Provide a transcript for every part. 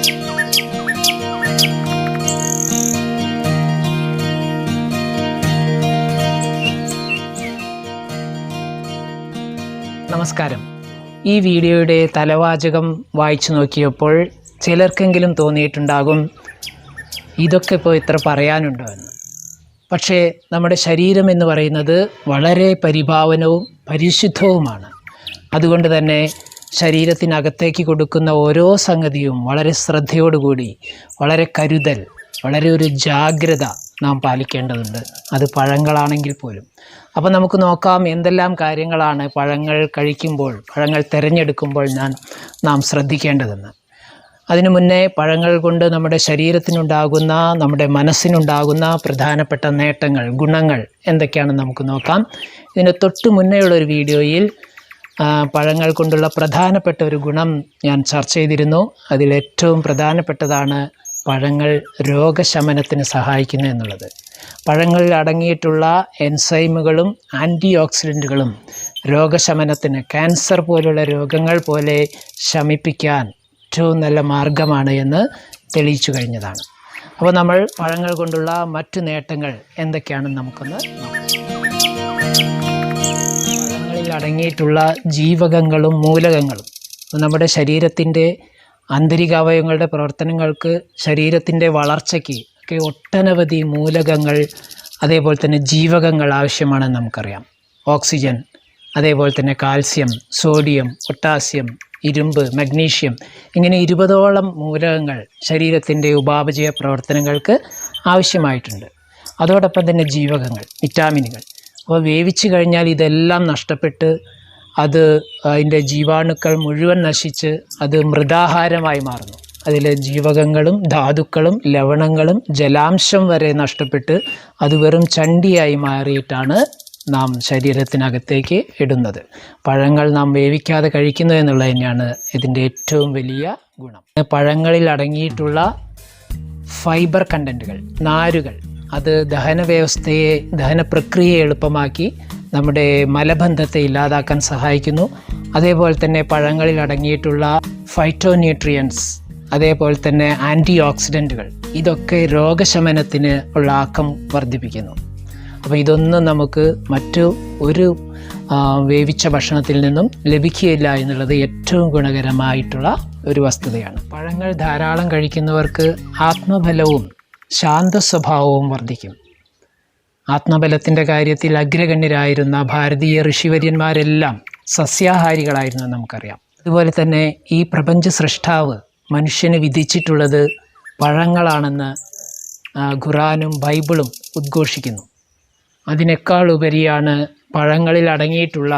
നമസ്കാരം. ഈ വീഡിയോയുടെ തലവാചകം വായിച്ചു നോക്കിയപ്പോൾ ചിലർക്കെങ്കിലും തോന്നിയിട്ടുണ്ടാകും ഇതൊക്കെ ഇപ്പോൾ ഇത്ര പറയാനുണ്ടോ എന്ന്. പക്ഷേ നമ്മുടെ ശരീരം എന്ന് പറയുന്നത് വളരെ പരിപാവനവും പരിശുദ്ധവുമാണ്. അതുകൊണ്ട് തന്നെ ശരീരത്തിനകത്തേക്ക് കൊടുക്കുന്ന ഓരോ സംഗതിയും വളരെ ശ്രദ്ധയോടുകൂടി, വളരെ കരുതൽ, വളരെ ഒരു ജാഗ്രത നാം പാലിക്കേണ്ടതുണ്ട്. അത് പഴങ്ങളാണെങ്കിൽ പോലും. അപ്പോൾ നമുക്ക് നോക്കാം എന്തെല്ലാം കാര്യങ്ങളാണ് പഴങ്ങൾ കഴിക്കുമ്പോൾ, പഴങ്ങൾ തിരഞ്ഞെടുക്കുമ്പോൾ നാം ശ്രദ്ധിക്കേണ്ടതെന്ന്. അതിനു മുന്നേ പഴങ്ങൾ കൊണ്ട് നമ്മുടെ ശരീരത്തിനുണ്ടാകുന്ന, നമ്മുടെ മനസ്സിനുണ്ടാകുന്ന പ്രധാനപ്പെട്ട നേട്ടങ്ങൾ, ഗുണങ്ങൾ എന്തൊക്കെയാണെന്ന് നമുക്ക് നോക്കാം. ഇതിന് തൊട്ട് മുന്നേയുള്ളൊരു വീഡിയോയിൽ പഴങ്ങൾ കൊണ്ടുള്ള പ്രധാനപ്പെട്ട ഒരു ഗുണം ഞാൻ ചർച്ച ചെയ്തിരുന്നു. അതിലേറ്റവും പ്രധാനപ്പെട്ടതാണ് പഴങ്ങൾ രോഗശമനത്തിന് സഹായിക്കുന്നു എന്നുള്ളത്. പഴങ്ങളിൽ അടങ്ങിയിട്ടുള്ള എൻസൈമുകളും ആൻറ്റി ഓക്സിഡൻറ്റുകളും രോഗശമനത്തിന്, ക്യാൻസർ പോലുള്ള രോഗങ്ങൾ പോലെ ശമിപ്പിക്കാൻ ഏറ്റവും നല്ല മാർഗമാണ് എന്ന് തെളിയിച്ചു കഴിഞ്ഞതാണ്. അപ്പോൾ നമ്മൾ പഴങ്ങൾ കൊണ്ടുള്ള മറ്റു നേട്ടങ്ങൾ എന്തൊക്കെയാണെന്ന് നമുക്കൊന്ന് നോക്കാം. പഴങ്ങളിൽ അടങ്ങിയിട്ടുള്ള ജീവകങ്ങളും മൂലകങ്ങളും നമ്മുടെ ശരീരത്തിൻ്റെ ആന്തരികാവയവങ്ങളുടെ പ്രവർത്തനങ്ങൾക്ക്, ശരീരത്തിൻ്റെ വളർച്ചയ്ക്ക് ഒക്കെ ഒട്ടനവധി മൂലകങ്ങൾ, അതേപോലെ തന്നെ ജീവകങ്ങൾ ആവശ്യമാണെന്ന് നമുക്കറിയാം. ഓക്സിജൻ, അതേപോലെ തന്നെ കാൽസ്യം, സോഡിയം, പൊട്ടാസ്യം, ഇരുമ്പ്, മഗ്നീഷ്യം, ഇങ്ങനെ 20ഓളം മൂലകങ്ങൾ ശരീരത്തിൻ്റെ ഉപാപചയ പ്രവർത്തനങ്ങൾക്ക് ആവശ്യമായിട്ടുണ്ട്. അതോടൊപ്പം തന്നെ ജീവകങ്ങൾ, വിറ്റാമിനുകൾ. അപ്പോൾ വേവിച്ച് കഴിഞ്ഞാൽ ഇതെല്ലാം നഷ്ടപ്പെട്ട് അതിൻ്റെ ജീവാണുക്കൾ മുഴുവൻ നശിച്ച് അത് മൃതാഹാരമായി മാറുന്നു. അതിലെ ജീവകങ്ങളും ധാതുക്കളും ലവണങ്ങളും ജലാംശം വരെ നഷ്ടപ്പെട്ട് അത് വെറും ചണ്ടിയായി മാറിയിട്ടാണ് നാം ശരീരത്തിനകത്തേക്ക് ഇടുന്നത്. പഴങ്ങൾ നാം വേവിക്കാതെ കഴിക്കുന്നു എന്നുള്ളത് തന്നെയാണ് ഇതിൻ്റെ ഏറ്റവും വലിയ ഗുണം. പഴങ്ങളിൽ അടങ്ങിയിട്ടുള്ള ഫൈബർ കണ്ടൻറ്റുകൾ, നാരുകൾ, അത് ദഹന പ്രക്രിയയെ എളുപ്പമാക്കി നമ്മുടെ മലബന്ധത്തെ ഇല്ലാതാക്കാൻ സഹായിക്കുന്നു. അതേപോലെ തന്നെ പഴങ്ങളിൽ അടങ്ങിയിട്ടുള്ള ഫൈറ്റോന്യൂട്രിയൻസ്, അതേപോലെ തന്നെ ആൻറ്റി ഓക്സിഡൻറ്റുകൾ, ഇതൊക്കെ രോഗശമനത്തിന് ഉള്ള ആക്കം വർദ്ധിപ്പിക്കുന്നു. അപ്പോൾ ഇതൊന്നും നമുക്ക് മറ്റു ഒരു വേവിച്ച ഭക്ഷണത്തിൽ നിന്നും ലഭിക്കുകയില്ല എന്നുള്ളത് ഏറ്റവും ഗുണകരമായിട്ടുള്ള ഒരു വസ്തുതയാണ്. പഴങ്ങൾ ധാരാളം കഴിക്കുന്നവർക്ക് ആത്മബലവും ശാന്ത സ്വഭാവവും വർദ്ധിക്കും. ആത്മബലത്തിൻ്റെ കാര്യത്തിൽ അഗ്രഗണ്യരായിരുന്ന ഭാരതീയ ഋഷിവര്യന്മാരെല്ലാം സസ്യാഹാരികളായിരുന്നു നമുക്കറിയാം. അതുപോലെ തന്നെ ഈ പ്രപഞ്ച സൃഷ്ടാവ് മനുഷ്യന് വിധിച്ചിട്ടുള്ളത് പഴങ്ങളാണെന്ന് ഖുറാനും ബൈബിളും ഉദ്ഘോഷിക്കുന്നു. അതിനേക്കാൾ ഉപരിയാണ് പഴങ്ങളിൽ അടങ്ങിയിട്ടുള്ള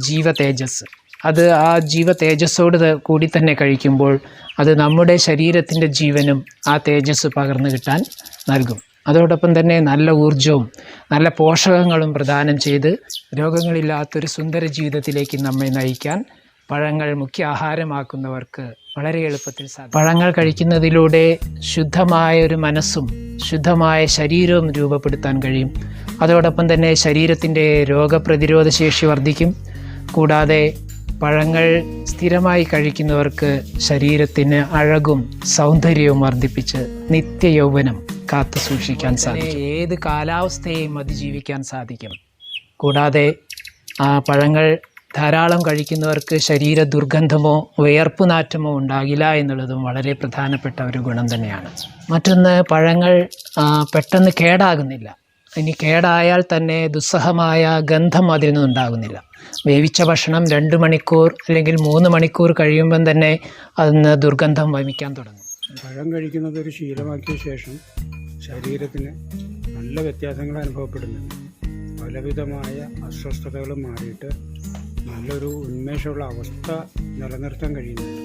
ജീവതേജസ്. അത് ആ ജീവതേജസ്സോട് കൂടി തന്നെ കഴിക്കുമ്പോൾ അത് നമ്മുടെ ശരീരത്തിൻ്റെ ജീവനും ആ തേജസ് പകർന്നു കിട്ടാൻ നൽകും. അതോടൊപ്പം തന്നെ നല്ല ഊർജവും നല്ല പോഷകങ്ങളും പ്രദാനം ചെയ്ത് രോഗങ്ങളില്ലാത്തൊരു സുന്ദര ജീവിതത്തിലേക്ക് നമ്മെ നയിക്കാൻ പഴങ്ങൾ മുഖ്യ ആഹാരമാക്കുന്നവർക്ക് വളരെ എളുപ്പത്തിൽ സാധിക്കും. പഴങ്ങൾ കഴിക്കുന്നതിലൂടെ ശുദ്ധമായ ഒരു മനസ്സും ശുദ്ധമായ ശരീരവും രൂപപ്പെടുത്താൻ കഴിയും. അതോടൊപ്പം തന്നെ ശരീരത്തിൻ്റെ രോഗപ്രതിരോധ ശേഷി വർദ്ധിക്കും. കൂടാതെ പഴങ്ങൾ സ്ഥിരമായി കഴിക്കുന്നവർക്ക് ശരീരത്തിന് അഴകും സൗന്ദര്യവും വർദ്ധിപ്പിച്ച് നിത്യയൗവനം കാത്തു സൂക്ഷിക്കാൻ സാധിക്കും. ഏത് കാലാവസ്ഥയെയും അതിജീവിക്കാൻ സാധിക്കും. കൂടാതെ പഴങ്ങൾ ധാരാളം കഴിക്കുന്നവർക്ക് ശരീര ദുർഗന്ധമോ വിയർപ്പുനാറ്റമോ ഉണ്ടാകില്ല എന്നുള്ളതും വളരെ പ്രധാനപ്പെട്ട ഒരു ഗുണം തന്നെയാണ്. മറ്റൊന്ന്, പഴങ്ങൾ പെട്ടെന്ന് കേടാകുന്നില്ല. ഇനി കേടായാൽ തന്നെ ദുസ്സഹമായ ഗന്ധം അതിൽ നിന്നുണ്ടാകുന്നില്ല. വേവിച്ച ഭക്ഷണം 2 മണിക്കൂർ അല്ലെങ്കിൽ 3 മണിക്കൂർ കഴിയുമ്പം തന്നെ അതിന് ദുർഗന്ധം വമിക്കാൻ തുടങ്ങും. പഴം കഴിക്കുന്നത് ഒരു ശീലമാക്കിയ ശേഷം ശരീരത്തിന് നല്ല വ്യത്യാസങ്ങൾ അനുഭവപ്പെടുന്നുണ്ട്. പലവിധമായ അസ്വസ്ഥതകൾ മാറിയിട്ട് നല്ലൊരു ഉന്മേഷമുള്ള അവസ്ഥ നിലനിർത്താൻ കഴിയുന്നുണ്ട്.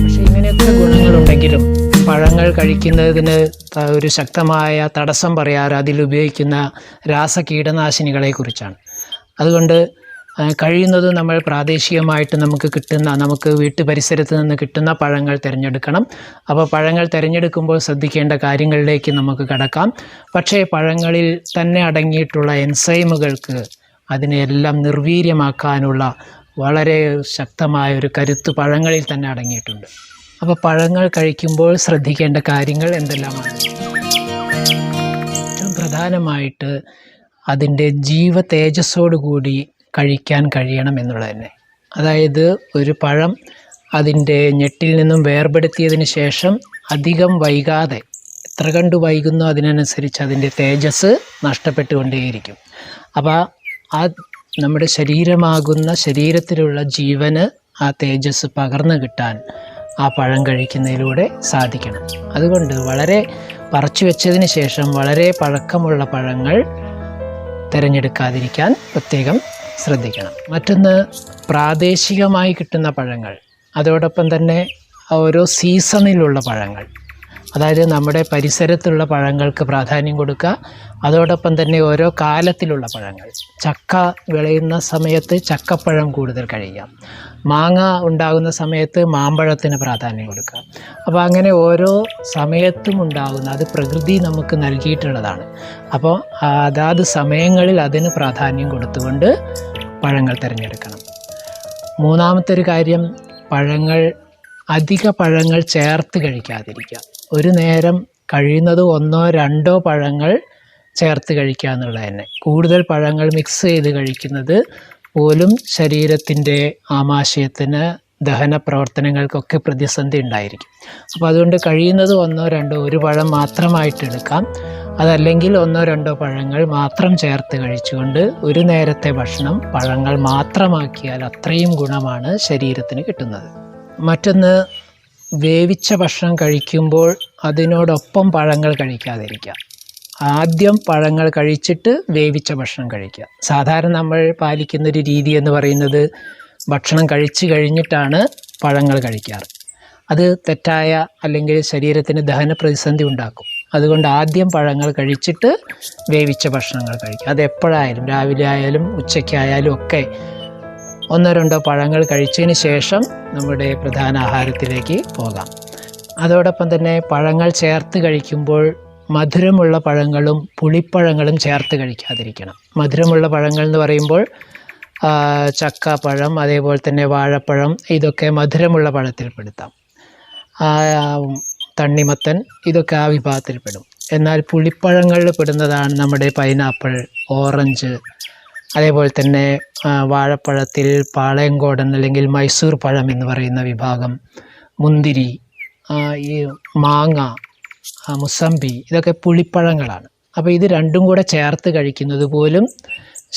പക്ഷേ ഇങ്ങനെയൊക്കെ ഗുണങ്ങളുണ്ടെങ്കിലും പഴങ്ങൾ കഴിക്കുന്നതിന് ഒരു ശക്തമായ തടസ്സം പറയാറ് അതിലുപയോഗിക്കുന്ന രാസകീടനാശിനികളെ കുറിച്ചാണ്. അതുകൊണ്ട് കഴിയുന്നതും നമ്മൾ പ്രാദേശികമായിട്ട് നമുക്ക് വീട്ടുപരിസരത്ത് നിന്ന് കിട്ടുന്ന പഴങ്ങൾ തിരഞ്ഞെടുക്കണം. അപ്പോൾ പഴങ്ങൾ തിരഞ്ഞെടുക്കുമ്പോൾ ശ്രദ്ധിക്കേണ്ട കാര്യങ്ങളിലേക്ക് നമുക്ക് കടക്കാം. പക്ഷേ പഴങ്ങളിൽ തന്നെ അടങ്ങിയിട്ടുള്ള എൻസൈമുകൾക്ക് അതിനെയെല്ലാം നിർവീര്യമാക്കാനുള്ള വളരെ ശക്തമായ ഒരു കരുത്ത് പഴങ്ങളിൽ തന്നെ അടങ്ങിയിട്ടുണ്ട്. അപ്പോൾ പഴങ്ങൾ കഴിക്കുമ്പോൾ ശ്രദ്ധിക്കേണ്ട കാര്യങ്ങൾ എന്തെല്ലാമാണ്? ഏറ്റവും പ്രധാനമായിട്ട് അതിൻ്റെ ജീവ തേജസ്സോടുകൂടി കഴിക്കാൻ കഴിയണം എന്നുള്ളത് തന്നെ. അതായത് ഒരു പഴം അതിൻ്റെ ഞെട്ടിൽ നിന്നും വേർപെടുത്തിയതിന് ശേഷം അധികം വൈകാതെ, എത്ര കണ്ട് വൈകുന്നോ അതിനനുസരിച്ച് അതിൻ്റെ തേജസ് നഷ്ടപ്പെട്ടുകൊണ്ടേയിരിക്കും. അപ്പോൾ ആ നമ്മുടെ ശരീരത്തിലുള്ള ജീവന് ആ തേജസ് പകർന്നു കിട്ടാൻ ആ പഴം കഴിക്കുന്നതിലൂടെ സാധിക്കണം. അതുകൊണ്ട് വളരെ പറിച്ചു വെച്ചതിന് ശേഷം വളരെ പഴക്കമുള്ള പഴങ്ങൾ തിരഞ്ഞെടുക്കാതിരിക്കാൻ പ്രത്യേകം ശ്രദ്ധിക്കണം. മറ്റൊന്ന്, പ്രാദേശികമായി കിട്ടുന്ന പഴങ്ങൾ, അതോടൊപ്പം തന്നെ ഓരോ സീസണിലുള്ള പഴങ്ങൾ, അതായത് നമ്മുടെ പരിസരത്തുള്ള പഴങ്ങൾക്ക് പ്രാധാന്യം കൊടുക്കുക. അതോടൊപ്പം തന്നെ ഓരോ കാലത്തിലുള്ള പഴങ്ങൾ, ചക്ക വിളയുന്ന സമയത്ത് ചക്കപ്പഴം കൂടുതൽ കഴിക്കാം, മാങ്ങ ഉണ്ടാകുന്ന സമയത്ത് മാമ്പഴത്തിന് പ്രാധാന്യം കൊടുക്കുക. അപ്പോൾ അങ്ങനെ ഓരോ സമയത്തും ഉണ്ടാകുന്ന, അത് പ്രകൃതി നമുക്ക് നൽകിയിട്ടുള്ളതാണ്. അപ്പോൾ അതാത് സമയങ്ങളിൽ അതിന് പ്രാധാന്യം കൊടുത്തുകൊണ്ട് പഴങ്ങൾ തിരഞ്ഞെടുക്കണം. മൂന്നാമത്തെ ഒരു കാര്യം, അധിക പഴങ്ങൾ ചേർത്ത് കഴിക്കാതിരിക്കുക. ഒരു നേരം കഴിയുന്നത് 1-2 പഴങ്ങൾ ചേർത്ത് കഴിക്കുക എന്നുള്ളത് തന്നെ. കൂടുതൽ പഴങ്ങൾ മിക്സ് ചെയ്ത് കഴിക്കുന്നത് പോലും ശരീരത്തിൻ്റെ ആമാശയത്തിന്, ദഹന പ്രവർത്തനങ്ങൾക്കൊക്കെ പ്രതിസന്ധി ഉണ്ടായിരിക്കും. അപ്പോൾ അതുകൊണ്ട് കഴിയുന്നത് 1-2 ഒരു പഴം മാത്രമായിട്ട് എടുക്കാം. അതല്ലെങ്കിൽ 1-2 പഴങ്ങൾ മാത്രം ചേർത്ത് കഴിച്ചുകൊണ്ട് ഒരു നേരത്തെ ഭക്ഷണം പഴങ്ങൾ മാത്രമാക്കിയാൽ അത്രയും ഗുണമാണ് ശരീരത്തിന് കിട്ടുന്നത്. മറ്റൊന്ന്, വേവിച്ച ഭക്ഷണം കഴിക്കുമ്പോൾ അതിനോടൊപ്പം പഴങ്ങൾ കഴിക്കാതിരിക്കുക. ആദ്യം പഴങ്ങൾ കഴിച്ചിട്ട് വേവിച്ച ഭക്ഷണം കഴിക്കുക. സാധാരണ നമ്മൾ പാലിക്കുന്നൊരു രീതി എന്ന് പറയുന്നത് ഭക്ഷണം കഴിച്ചു കഴിഞ്ഞിട്ടാണ് പഴങ്ങൾ കഴിക്കാറ്. അത് തെറ്റായ, അല്ലെങ്കിൽ ശരീരത്തിന് ദഹന പ്രതിസന്ധി ഉണ്ടാക്കും. അതുകൊണ്ട് ആദ്യം പഴങ്ങൾ കഴിച്ചിട്ട് വേവിച്ച ഭക്ഷണങ്ങൾ കഴിക്കുക. അതെപ്പോഴായാലും, രാവിലെ ആയാലും ഉച്ചയ്ക്കായാലും ഒക്കെ 1-2 പഴങ്ങൾ കഴിച്ചതിന് ശേഷം നമ്മുടെ പ്രധാന ആഹാരത്തിലേക്ക് പോകാം. അതോടൊപ്പം തന്നെ പഴങ്ങൾ ചേർത്ത് കഴിക്കുമ്പോൾ മധുരമുള്ള പഴങ്ങളും പുളിപ്പഴങ്ങളും ചേർത്ത് കഴിക്കാതിരിക്കണം. മധുരമുള്ള പഴങ്ങൾ എന്ന് പറയുമ്പോൾ ചക്കപ്പഴം, അതേപോലെ തന്നെ വാഴപ്പഴം, ഇതൊക്കെ മധുരമുള്ള പഴത്തിൽപ്പെടുത്താം. തണ്ണിമത്തൻ, ഇതൊക്കെ ആ വിഭാഗത്തിൽപ്പെടും. എന്നാൽ പുളിപ്പഴങ്ങളിൽ പെടുന്നതാണ് നമ്മുടെ പൈനാപ്പിൾ, ഓറഞ്ച്, അതേപോലെ തന്നെ വാഴപ്പഴത്തിൽ പാളയംകോടൻ അല്ലെങ്കിൽ മൈസൂർ പഴം എന്ന് പറയുന്ന വിഭാഗം, മുന്തിരി, ഈ മാങ്ങ, മുസമ്പി, ഇതൊക്കെ പുളിപ്പഴങ്ങളാണ്. അപ്പോൾ ഇത് രണ്ടും കൂടെ ചേർത്ത് കഴിക്കുന്നത് പോലും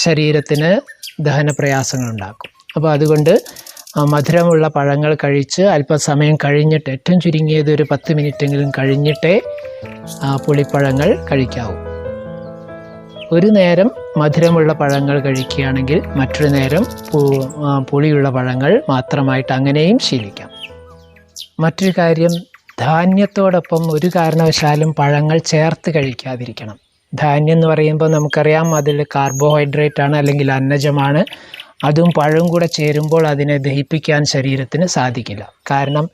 ശരീരത്തിന് ദഹന പ്രയാസങ്ങളുണ്ടാക്കും. അപ്പോൾ അതുകൊണ്ട് മധുരമുള്ള പഴങ്ങൾ കഴിച്ച് അല്പസമയം കഴിഞ്ഞിട്ട്, ഏറ്റവും ചുരുങ്ങിയത് ഒരു 10 മിനിറ്റെങ്കിലും കഴിഞ്ഞിട്ടേ പുളിപ്പഴങ്ങൾ കഴിക്കാവൂ. ഒരു നേരം മധുരമുള്ള പഴങ്ങൾ കഴിക്കുകയാണെങ്കിൽ മറ്റൊരു നേരം പുളിയുള്ള പഴങ്ങൾ മാത്രമായിട്ട് അങ്ങനെയും ശീലിക്കാം. മറ്റൊരു കാര്യം, ധാന്യത്തോടൊപ്പം ഒരു കാരണവശാലും പഴങ്ങൾ ചേർത്ത് കഴിക്കാതിരിക്കണം. ധാന്യം എന്ന് പറയുമ്പോൾ നമുക്കറിയാം അതിൽ കാർബോഹൈഡ്രേറ്റ് ആണ്, അല്ലെങ്കിൽ അന്നജമാണ്. അതും പഴവും കൂടെ ചേരുമ്പോൾ അതിനെ ദഹിപ്പിക്കാൻ ശരീരത്തിന് സാധിക്കില്ല. കാരണം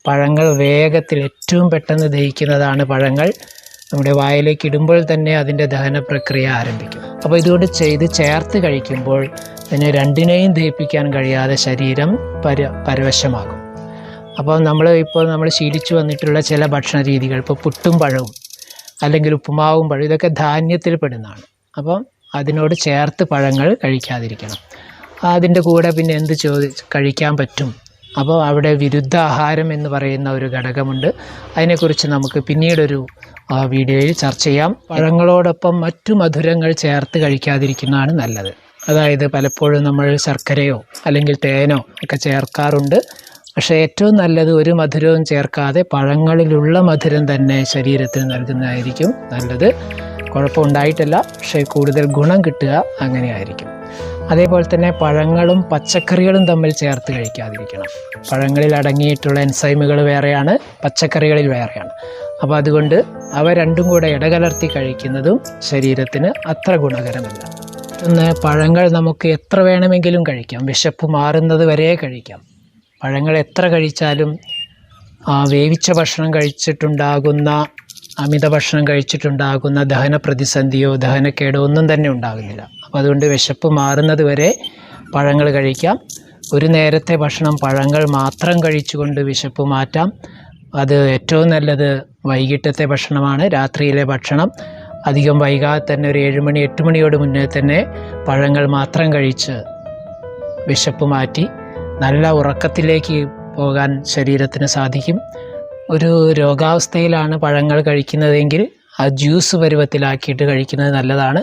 പഴങ്ങൾ വേഗത്തിൽ, ഏറ്റവും പെട്ടെന്ന് ദഹിക്കുന്നതാണ് പഴങ്ങൾ. നമ്മുടെ വായിലേക്ക് ഇടുമ്പോൾ തന്നെ അതിൻ്റെ ദഹന പ്രക്രിയ ആരംഭിക്കും. അപ്പോൾ ഇതുകൊണ്ട് ചേർത്ത് കഴിക്കുമ്പോൾ അതിനെ രണ്ടിനെയും ദഹിപ്പിക്കാൻ കഴിയാതെ ശരീരം പരവശമാകും. അപ്പോൾ നമ്മൾ ശീലിച്ചു വന്നിട്ടുള്ള ചില ഭക്ഷണ രീതികൾ, ഇപ്പോൾ പുട്ടും പഴവും അല്ലെങ്കിൽ ഉപ്പുമാവും പഴവും, ഇതൊക്കെ ധാന്യത്തിൽ പെടുന്നതാണ്. അപ്പം അതിനോട് ചേർത്ത് പഴങ്ങൾ കഴിക്കാതിരിക്കണം. അതിൻ്റെ കൂടെ പിന്നെ എന്ത് കഴിക്കാൻ പറ്റും? അപ്പോൾ അവിടെ വിരുദ്ധാഹാരം എന്ന് പറയുന്ന ഒരു ഘടകമുണ്ട്. അതിനെക്കുറിച്ച് നമുക്ക് പിന്നീടൊരു വീഡിയോയിൽ ചർച്ച ചെയ്യാം. പഴങ്ങളോടൊപ്പം മറ്റു മധുരങ്ങൾ ചേർത്ത് കഴിക്കാതിരിക്കുന്നതാണ് നല്ലത്. അതായത് പലപ്പോഴും നമ്മൾ ശർക്കരയോ അല്ലെങ്കിൽ തേനോ ഒക്കെ ചേർക്കാറുണ്ട്. പക്ഷേ ഏറ്റവും നല്ലത് ഒരു മധുരവും ചേർക്കാതെ പഴങ്ങളിലുള്ള മധുരം തന്നെ ശരീരത്തിന് നൽകുന്നതായിരിക്കും നല്ലത്. കുഴപ്പമുണ്ടായിട്ടല്ല, പക്ഷേ കൂടുതൽ ഗുണം കിട്ടുക അങ്ങനെയായിരിക്കും. അതേപോലെ തന്നെ പഴങ്ങളും പച്ചക്കറികളും തമ്മിൽ ചേർത്ത് കഴിക്കാതിരിക്കണം. പഴങ്ങളിൽ അടങ്ങിയിട്ടുള്ള എൻസൈമുകൾ വേറെയാണ്, പച്ചക്കറികളിൽ വേറെയാണ്. അപ്പോൾ അതുകൊണ്ട് അവ രണ്ടും കൂടെ ഇടകലർത്തി കഴിക്കുന്നതും ശരീരത്തിന് അത്ര ഗുണകരമല്ല. പഴങ്ങൾ നമുക്ക് എത്ര വേണമെങ്കിലും കഴിക്കാം, വിശപ്പ് മാറുന്നത് വരെ കഴിക്കാം. പഴങ്ങൾ എത്ര കഴിച്ചാലും വേവിച്ച ഭക്ഷണം കഴിച്ചിട്ടുണ്ടാകുന്ന, അമിത ഭക്ഷണം കഴിച്ചിട്ടുണ്ടാകുന്ന ദഹന പ്രതിസന്ധിയോ ദഹനക്കേടോ ഒന്നും തന്നെ ഉണ്ടാകുന്നില്ല. അപ്പോൾ അതുകൊണ്ട് വിശപ്പ് മാറുന്നത് വരെ പഴങ്ങൾ കഴിക്കാം. ഒരു നേരത്തെ ഭക്ഷണം പഴങ്ങൾ മാത്രം കഴിച്ചുകൊണ്ട് വിശപ്പ് മാറ്റാം. അത് ഏറ്റവും നല്ലത് വൈകിട്ടത്തെ ഭക്ഷണമാണ്. രാത്രിയിലെ ഭക്ഷണം അധികം വൈകാതെ തന്നെ ഒരു 7 മണി 8 മണിയോട് മുന്നേ തന്നെ പഴങ്ങൾ മാത്രം കഴിച്ച് വിശപ്പ് മാറ്റി നല്ല ഉറക്കത്തിലേക്ക് പോകാൻ ശരീരത്തിന് സാധിക്കും. ഒരു രോഗാവസ്ഥയിലാണ് പഴങ്ങൾ കഴിക്കുന്നതെങ്കിൽ ആ ജ്യൂസ് പരുവത്തിലാക്കിയിട്ട് കഴിക്കുന്നത് നല്ലതാണ്.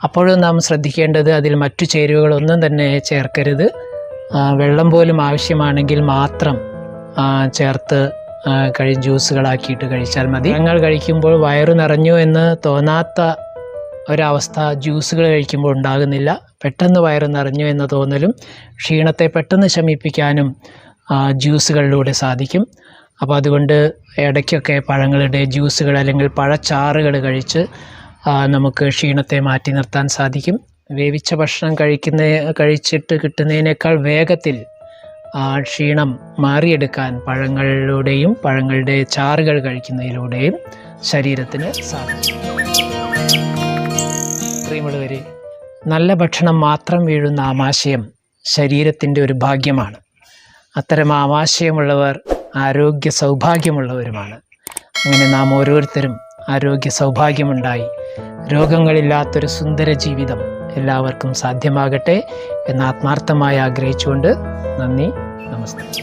അപ്പോഴും നാം ശ്രദ്ധിക്കേണ്ടത് അതിൽ മറ്റു ചേരുവകളൊന്നും തന്നെ ചേർക്കരുത്. വെള്ളം പോലും ആവശ്യമാണെങ്കിൽ മാത്രം ചേർത്ത് ജ്യൂസുകളാക്കിയിട്ട് കഴിച്ചാൽ മതി. പഴങ്ങൾ കഴിക്കുമ്പോൾ വയറു നിറഞ്ഞു എന്ന് തോന്നാത്ത ഒരവസ്ഥ ജ്യൂസുകൾ കഴിക്കുമ്പോൾ ഉണ്ടാകുന്നില്ല. പെട്ടെന്ന് വയറു നിറഞ്ഞു എന്ന തോന്നലും ക്ഷീണത്തെ പെട്ടെന്ന് ശമിപ്പിക്കാനും ജ്യൂസുകളിലൂടെ സാധിക്കും. അപ്പോൾ അതുകൊണ്ട് ഇടയ്ക്കൊക്കെ പഴങ്ങളുടെ ജ്യൂസുകൾ അല്ലെങ്കിൽ പഴച്ചാറുകൾ കഴിച്ച് നമുക്ക് ക്ഷീണത്തെ മാറ്റി നിർത്താൻ സാധിക്കും. വേവിച്ച ഭക്ഷണം കഴിച്ചിട്ട് കിട്ടുന്നതിനേക്കാൾ വേഗത്തിൽ ക്ഷീണം മാറിയെടുക്കാൻ പഴങ്ങളിലൂടെയും പഴങ്ങളുടെ ചാറുകൾ കഴിക്കുന്നതിലൂടെയും ശരീരത്തിന് സാധിക്കും. പ്രിയമുള്ളവരെ, നല്ല ഭക്ഷണം മാത്രം വീഴുന്ന ആമാശയം ശരീരത്തിൻ്റെ ഒരു ഭാഗ്യമാണ്. അത്തരം ആമാശയമുള്ളവർ ആരോഗ്യ സൗഭാഗ്യമുള്ളവരുമാണ്. അങ്ങനെ നാം ഓരോരുത്തരും ആരോഗ്യ സൗഭാഗ്യമുണ്ടായി രോഗങ്ങളില്ലാത്തൊരു സുന്ദര ജീവിതം എല്ലാവർക്കും സാധ്യമാകട്ടെ എന്ന് ആത്മാർത്ഥമായി ആഗ്രഹിച്ചുകൊണ്ട് നന്ദി, നമസ്കാരം.